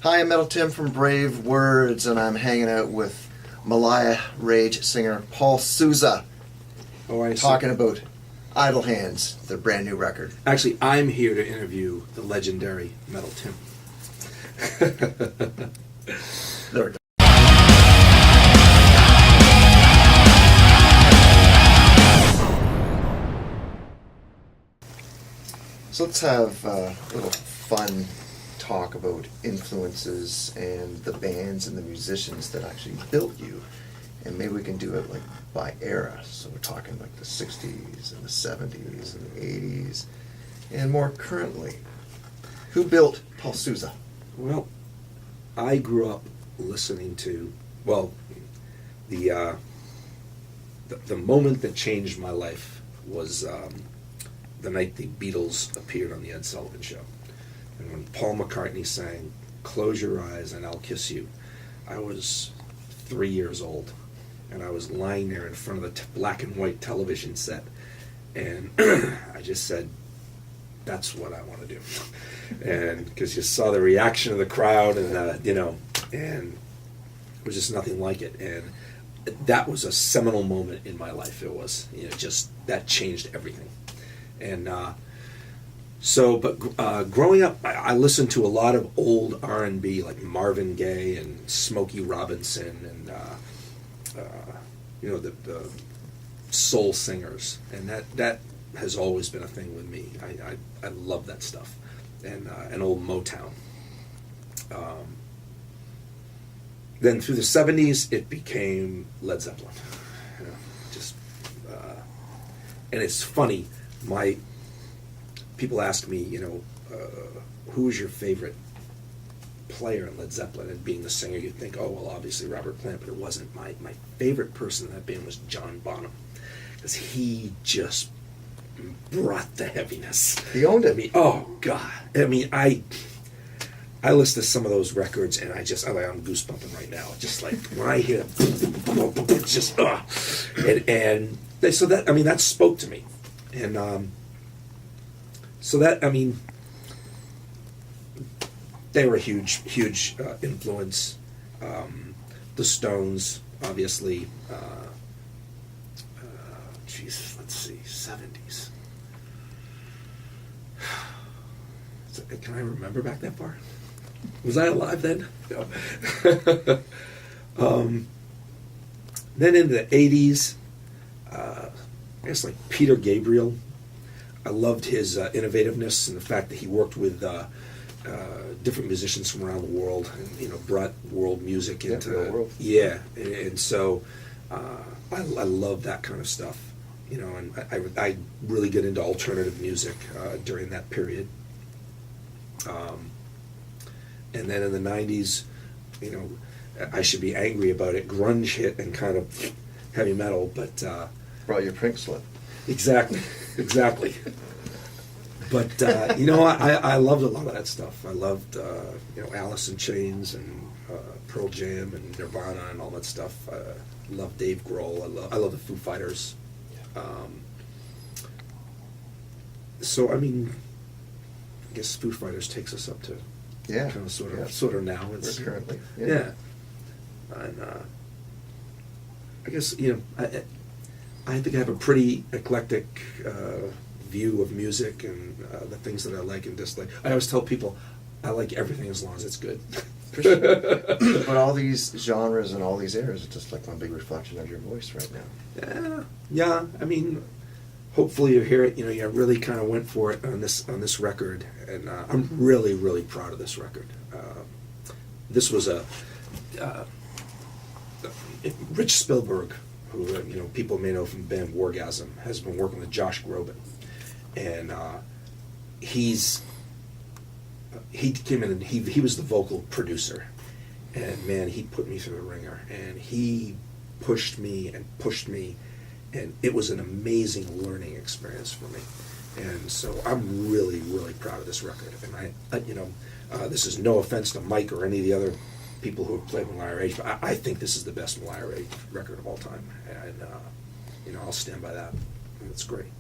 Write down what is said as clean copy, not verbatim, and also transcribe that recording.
Hi, I'm Metal Tim from Brave Words, and I'm hanging out with Meliah Rage singer Paul Sousa, talking about Idle Hands, their brand new record. Actually, I'm here to interview the legendary Metal Tim. There we go. So let's have a little fun talk about influences and the bands and the musicians that actually built you. And maybe we can do it like by era. So we're talking like the 60s and the 70s and the 80s and more currently. Who built Paul Sousa? Well, I grew up listening to, the moment that changed my life was the night the Beatles appeared on the Ed Sullivan Show. And when Paul McCartney sang "Close Your Eyes and I'll Kiss You," I was 3 years old, and I was lying there in front of the black and white television set, and I just said, "That's what I want to do." And because you saw the reaction of the crowd, and and it was just nothing like it. And that was a seminal moment in my life. It was, just that changed everything. And growing up, I listened to a lot of old R&B, like Marvin Gaye and Smokey Robinson, and the soul singers, and that has always been a thing with me. I love that stuff, and old Motown. Then through the 70s, it became Led Zeppelin. And it's funny. People ask me, who is your favorite player in Led Zeppelin? And being the singer, you'd think, oh, well, obviously Robert Plant, but it wasn't. My favorite person in that band was John Bonham, because he just brought the heaviness. He owned it. Oh, God. I listen to some of those records, and I'm goosebumping right now. Just like when I hear it's just, that spoke to me. And they were a huge influence. The Stones, obviously. Let's see, 70s. Can I remember back that far? Was I alive then? No. Then in the 80s, I guess like Peter Gabriel. I loved his innovativeness and the fact that he worked with different musicians from around the world, and brought world music into the world. Yeah, and so I love that kind of stuff. And I really get into alternative music during that period. And then in the 90s, I should be angry about it. Grunge hit and kind of heavy metal, but Brought your pink slip. Exactly. But I loved a lot of that stuff. I loved Alice in Chains and Pearl Jam and Nirvana and all that stuff. I love Dave Grohl. I love the Foo Fighters. I guess Foo Fighters takes us up to kind of sort of now. It's currently. Yeah. And I guess I think I have a pretty eclectic view of music and the things that I like and dislike. I always tell people I like everything as long as it's good. For sure. But all these genres and all these eras are just like one big reflection of your voice right now. Yeah. Hopefully you hear it. You really kind of went for it on this record, and I'm really, really proud of this record. This was Rich Spielberg, who people may know from the band Wargasm, has been working with Josh Groban, and he came in and he was the vocal producer, and man, he put me through the ringer, and he pushed me, and it was an amazing learning experience for me. And so I'm really, really proud of this record. And this is no offense to Mike or any of the other people who have played Meliah Rage, but I think this is the best Meliah Rage record of all time. And I'll stand by that. It's great.